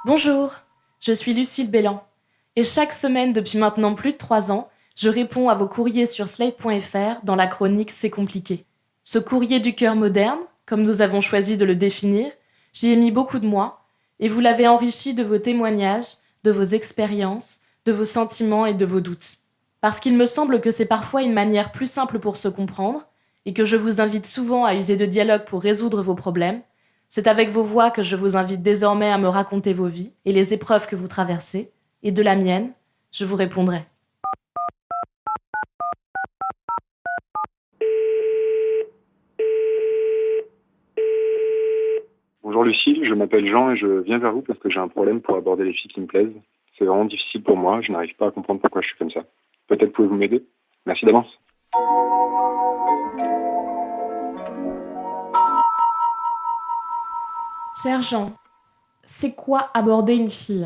Bonjour, je suis Lucille Bélan et chaque semaine depuis maintenant plus de 3 ans, je réponds à vos courriers sur slate.fr dans la chronique C'est compliqué. Ce courrier du cœur moderne, comme nous avons choisi de le définir, j'y ai mis beaucoup de moi et vous l'avez enrichi de vos témoignages, de vos expériences, de vos sentiments et de vos doutes. Parce qu'il me semble que c'est parfois une manière plus simple pour se comprendre et que je vous invite souvent à user de dialogue pour résoudre vos problèmes. C'est avec vos voix que je vous invite désormais à me raconter vos vies et les épreuves que vous traversez, et de la mienne, je vous répondrai. Bonjour Lucille, je m'appelle Jean et je viens vers vous parce que j'ai un problème pour aborder les filles qui me plaisent. C'est vraiment difficile pour moi, je n'arrive pas à comprendre pourquoi je suis comme ça. Peut-être pouvez-vous m'aider? Merci d'avance. Cher Jean, c'est quoi aborder une fille?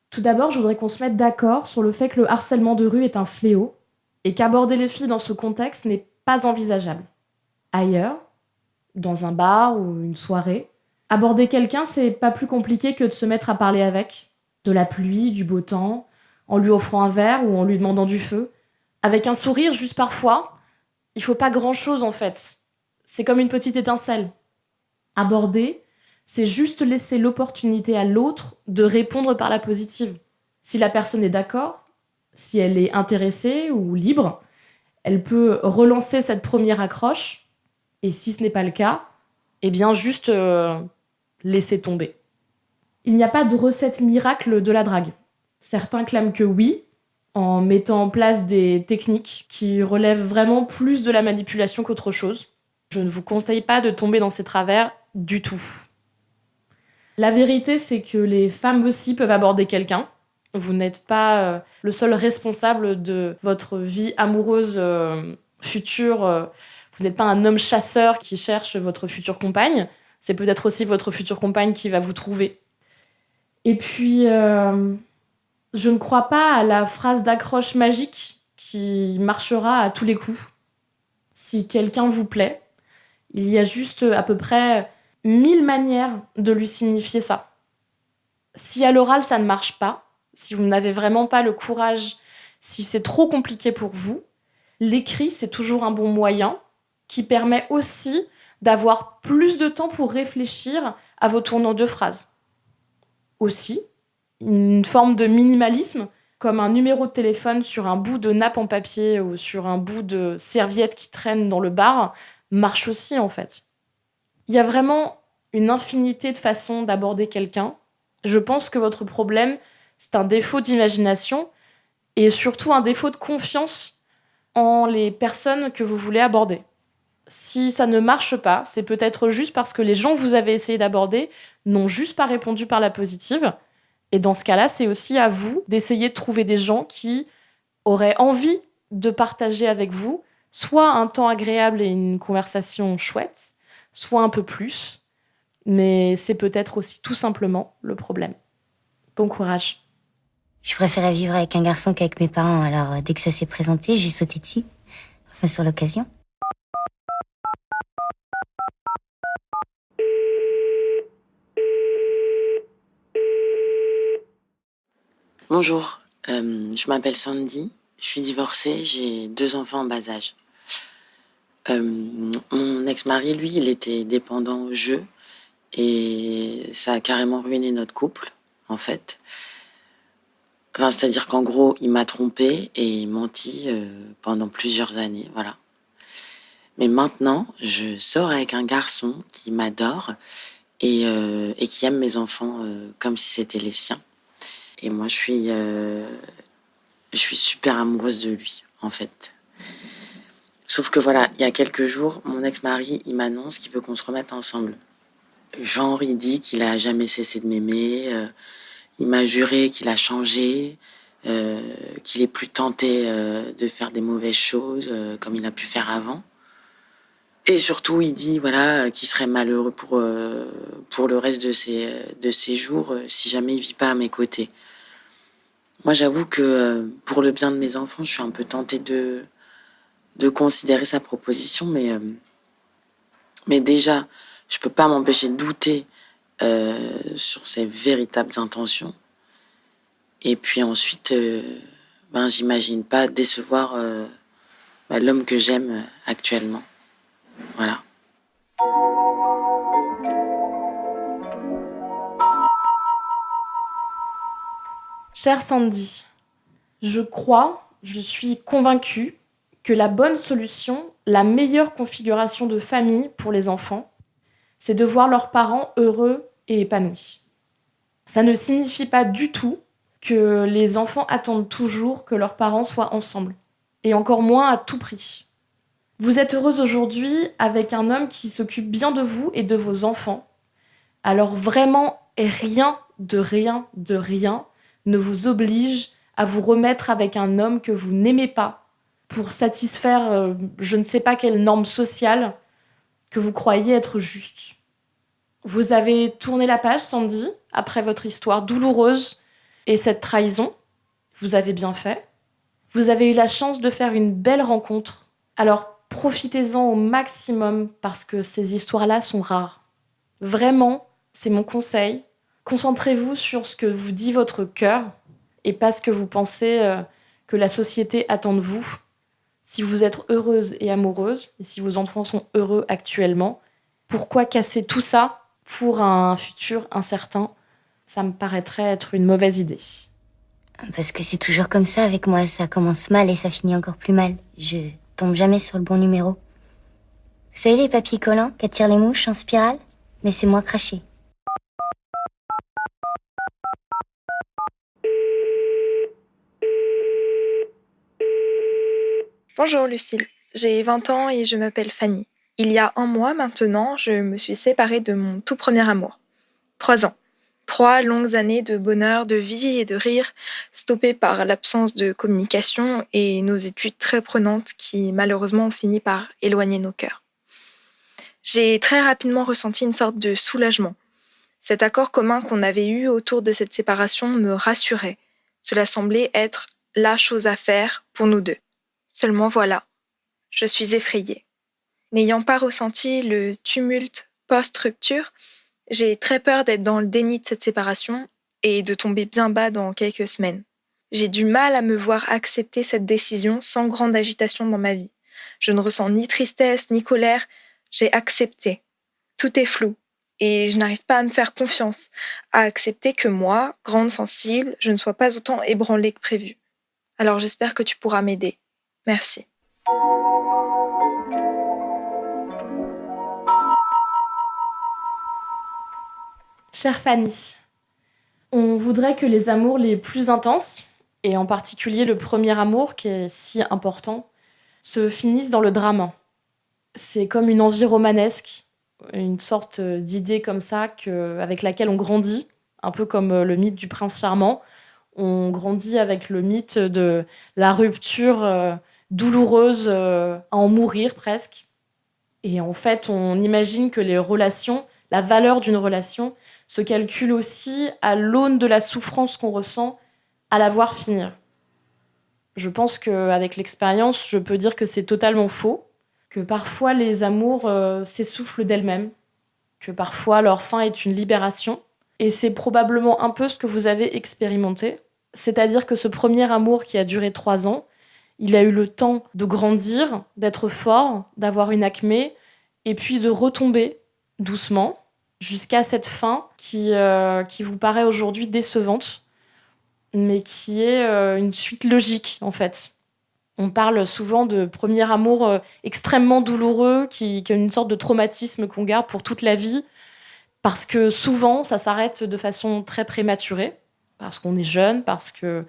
Tout d'abord, je voudrais qu'on se mette d'accord sur le fait que le harcèlement de rue est un fléau et qu'aborder les filles dans ce contexte n'est pas envisageable. Ailleurs, dans un bar ou une soirée, aborder quelqu'un, c'est pas plus compliqué que de se mettre à parler avec. De la pluie, du beau temps, en lui offrant un verre ou en lui demandant du feu. Avec un sourire, juste parfois, il faut pas grand-chose en fait. C'est comme une petite étincelle. Aborder, c'est juste laisser l'opportunité à l'autre de répondre par la positive. Si la personne est d'accord, si elle est intéressée ou libre, elle peut relancer cette première accroche. Et si ce n'est pas le cas, eh bien juste laisser tomber. Il n'y a pas de recette miracle de la drague. Certains clament que oui, en mettant en place des techniques qui relèvent vraiment plus de la manipulation qu'autre chose. Je ne vous conseille pas de tomber dans ces travers du tout. La vérité, c'est que les femmes aussi peuvent aborder quelqu'un. Vous n'êtes pas le seul responsable de votre vie amoureuse future. Vous n'êtes pas un homme chasseur qui cherche votre future compagne. C'est peut-être aussi votre future compagne qui va vous trouver. Et puis, je ne crois pas à la phrase d'accroche magique qui marchera à tous les coups. Si quelqu'un vous plaît, il y a juste à peu près 1000 manières de lui signifier ça. Si à l'oral ça ne marche pas, si vous n'avez vraiment pas le courage, si c'est trop compliqué pour vous, l'écrit c'est toujours un bon moyen qui permet aussi d'avoir plus de temps pour réfléchir à vos tournants de phrases. Aussi, une forme de minimalisme, comme un numéro de téléphone sur un bout de nappe en papier ou sur un bout de serviette qui traîne dans le bar, marche aussi en fait. Il y a vraiment une infinité de façons d'aborder quelqu'un. Je pense que votre problème, c'est un défaut d'imagination et surtout un défaut de confiance en les personnes que vous voulez aborder. Si ça ne marche pas, c'est peut-être juste parce que les gens que vous avez essayé d'aborder n'ont juste pas répondu par la positive. Et dans ce cas-là, c'est aussi à vous d'essayer de trouver des gens qui auraient envie de partager avec vous soit un temps agréable et une conversation chouette, soit un peu plus. Mais c'est peut-être aussi tout simplement le problème. Bon courage. Je préférais vivre avec un garçon qu'avec mes parents, alors dès que ça s'est présenté, j'ai sauté dessus. Enfin, sur l'occasion. Bonjour, je m'appelle Sandy, je suis divorcée, j'ai 2 enfants en bas âge. Mon ex-mari, lui, il était dépendant au jeu et ça a carrément ruiné notre couple, en fait. Enfin, c'est-à-dire qu'en gros, il m'a trompée et menti pendant plusieurs années, voilà. Mais maintenant, je sors avec un garçon qui m'adore et qui aime mes enfants comme si c'était les siens. Et moi, je suis super amoureuse de lui, en fait. Sauf que voilà, il y a quelques jours, mon ex-mari, il m'annonce qu'il veut qu'on se remette ensemble. Genre, il dit qu'il a jamais cessé de m'aimer, il m'a juré qu'il a changé, qu'il est plus tenté de faire des mauvaises choses comme il a pu faire avant. Et surtout, il dit voilà qu'il serait malheureux pour le reste de ses jours si jamais il vit pas à mes côtés. Moi, j'avoue que pour le bien de mes enfants, je suis un peu tentée de considérer sa proposition, mais déjà, je peux pas m'empêcher de douter sur ses véritables intentions. Et puis ensuite, j'imagine pas décevoir l'homme que j'aime actuellement. Voilà. Chère Sandy, je suis convaincue que la bonne solution, la meilleure configuration de famille pour les enfants, c'est de voir leurs parents heureux et épanouis. Ça ne signifie pas du tout que les enfants attendent toujours que leurs parents soient ensemble, et encore moins à tout prix. Vous êtes heureuse aujourd'hui avec un homme qui s'occupe bien de vous et de vos enfants, alors vraiment rien ne vous oblige à vous remettre avec un homme que vous n'aimez pas pour satisfaire je ne sais pas quelle norme sociale que vous croyez être juste. Vous avez tourné la page, Sandy, après votre histoire douloureuse et cette trahison. Vous avez bien fait. Vous avez eu la chance de faire une belle rencontre. Alors profitez-en au maximum parce que ces histoires-là sont rares. Vraiment, c'est mon conseil. Concentrez-vous sur ce que vous dit votre cœur et pas ce que vous pensez que la société attend de vous. Si vous êtes heureuse et amoureuse, et si vos enfants sont heureux actuellement, pourquoi casser tout ça pour un futur incertain? Ça me paraîtrait être une mauvaise idée. Parce que c'est toujours comme ça avec moi, ça commence mal et ça finit encore plus mal. Je tombe jamais sur le bon numéro. Vous savez les papiers collants qu'attirent les mouches en spirale? Mais c'est moi craché. Bonjour Lucille, j'ai 20 ans et je m'appelle Fanny. Il y a 1 mois maintenant, je me suis séparée de mon tout premier amour. 3 ans. 3 longues années de bonheur, de vie et de rire, stoppées par l'absence de communication et nos études très prenantes qui malheureusement ont fini par éloigner nos cœurs. J'ai très rapidement ressenti une sorte de soulagement. Cet accord commun qu'on avait eu autour de cette séparation me rassurait. Cela semblait être la chose à faire pour nous deux. Seulement voilà, je suis effrayée. N'ayant pas ressenti le tumulte post-rupture, j'ai très peur d'être dans le déni de cette séparation et de tomber bien bas dans quelques semaines. J'ai du mal à me voir accepter cette décision sans grande agitation dans ma vie. Je ne ressens ni tristesse ni colère, j'ai accepté. Tout est flou et je n'arrive pas à me faire confiance, à accepter que moi, grande sensible, je ne sois pas autant ébranlée que prévu. Alors j'espère que tu pourras m'aider. Merci. Chère Fanny, on voudrait que les amours les plus intenses, et en particulier le premier amour qui est si important, se finissent dans le drame. C'est comme une envie romanesque, une sorte d'idée comme ça avec laquelle on grandit, un peu comme le mythe du prince charmant. On grandit avec le mythe de la rupture douloureuse à en mourir presque. Et en fait, on imagine que les relations, la valeur d'une relation, se calcule aussi à l'aune de la souffrance qu'on ressent à la voir finir. Je pense qu'avec l'expérience, je peux dire que c'est totalement faux, que parfois les amours s'essoufflent d'elles-mêmes, que parfois leur fin est une libération. Et c'est probablement un peu ce que vous avez expérimenté. C'est-à-dire que ce premier amour qui a duré 3 ans, il a eu le temps de grandir, d'être fort, d'avoir une acmé, et puis de retomber doucement jusqu'à cette fin qui vous paraît aujourd'hui décevante, mais qui est une suite logique, en fait. On parle souvent de premier amour extrêmement douloureux, qui a une sorte de traumatisme qu'on garde pour toute la vie, parce que souvent, ça s'arrête de façon très prématurée, parce qu'on est jeune, parce qu'il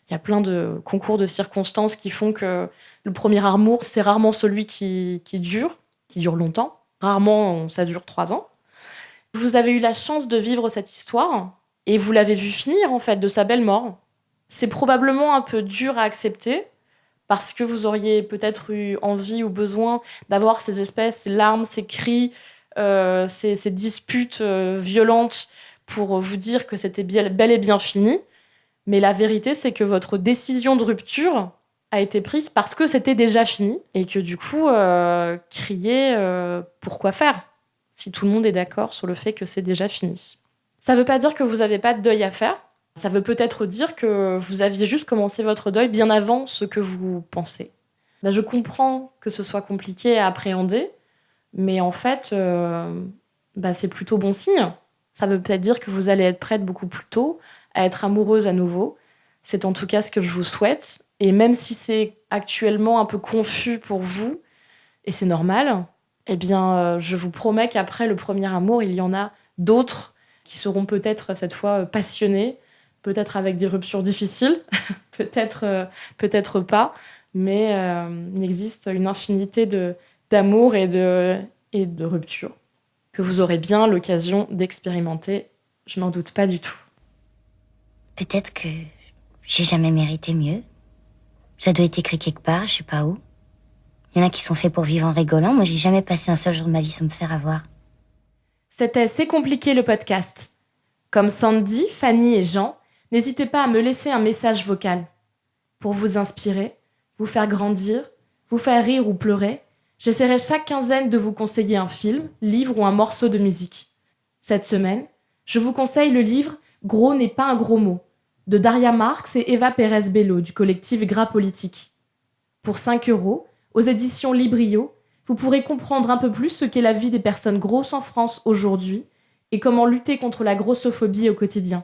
y a plein de concours de circonstances qui font que le premier amour, c'est rarement celui qui dure longtemps. Rarement, ça dure 3 ans. Vous avez eu la chance de vivre cette histoire, et vous l'avez vu finir, en fait, de sa belle mort. C'est probablement un peu dur à accepter, parce que vous auriez peut-être eu envie ou besoin d'avoir ces espèces, ces larmes, ces cris, ces disputes violentes pour vous dire que c'était bel et bien fini. Mais la vérité, c'est que votre décision de rupture a été prise parce que c'était déjà fini et que du coup, crier pourquoi faire si tout le monde est d'accord sur le fait que c'est déjà fini. Ça veut pas dire que vous avez pas de deuil à faire. Ça veut peut-être dire que vous aviez juste commencé votre deuil bien avant ce que vous pensez. Je comprends que ce soit compliqué à appréhender, mais en fait, c'est plutôt bon signe. Ça veut peut-être dire que vous allez être prête beaucoup plus tôt à être amoureuse à nouveau. C'est en tout cas ce que je vous souhaite. Et même si c'est actuellement un peu confus pour vous, et c'est normal, je vous promets qu'après le premier amour, il y en a d'autres qui seront peut-être cette fois passionnés, peut-être avec des ruptures difficiles, peut-être pas, mais il existe une infinité d'amour et de ruptures que vous aurez bien l'occasion d'expérimenter, je n'en doute pas du tout. Peut-être que j'ai jamais mérité mieux. Ça doit être écrit quelque part, je sais pas où. Il y en a qui sont faits pour vivre en rigolant. Moi, j'ai jamais passé un seul jour de ma vie sans me faire avoir. C'était C'est compliqué le podcast. Comme Sandy, Fanny et Jean, n'hésitez pas à me laisser un message vocal. Pour vous inspirer, vous faire grandir, vous faire rire ou pleurer, j'essaierai chaque quinzaine de vous conseiller un film, livre ou un morceau de musique. Cette semaine, je vous conseille le livre « Gros n'est pas un gros mot » de Daria Marx et Eva Pérez-Bello du collectif Gras Politique. Pour 5 €, aux éditions Librio, vous pourrez comprendre un peu plus ce qu'est la vie des personnes grosses en France aujourd'hui et comment lutter contre la grossophobie au quotidien.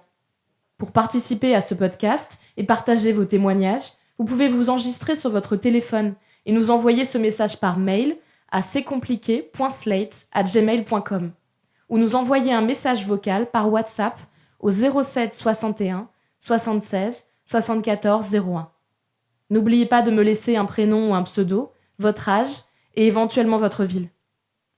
Pour participer à ce podcast et partager vos témoignages, vous pouvez vous enregistrer sur votre téléphone et nous envoyer ce message par mail à c'estcompliqué.slate@gmail.com ou nous envoyer un message vocal par WhatsApp au 07 61 76 74 01. N'oubliez pas de me laisser un prénom ou un pseudo, votre âge et éventuellement votre ville.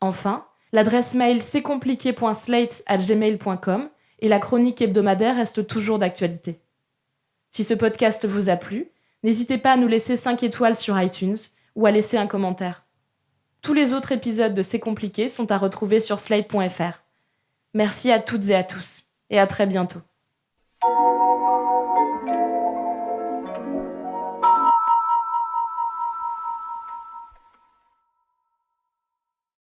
Enfin, l'adresse mail c'estcompliqué.slate@gmail.com et la chronique hebdomadaire reste toujours d'actualité. Si ce podcast vous a plu, n'hésitez pas à nous laisser 5 étoiles sur iTunes ou à laisser un commentaire. Tous les autres épisodes de C'est compliqué sont à retrouver sur slate.fr. Merci à toutes et à tous, et à très bientôt.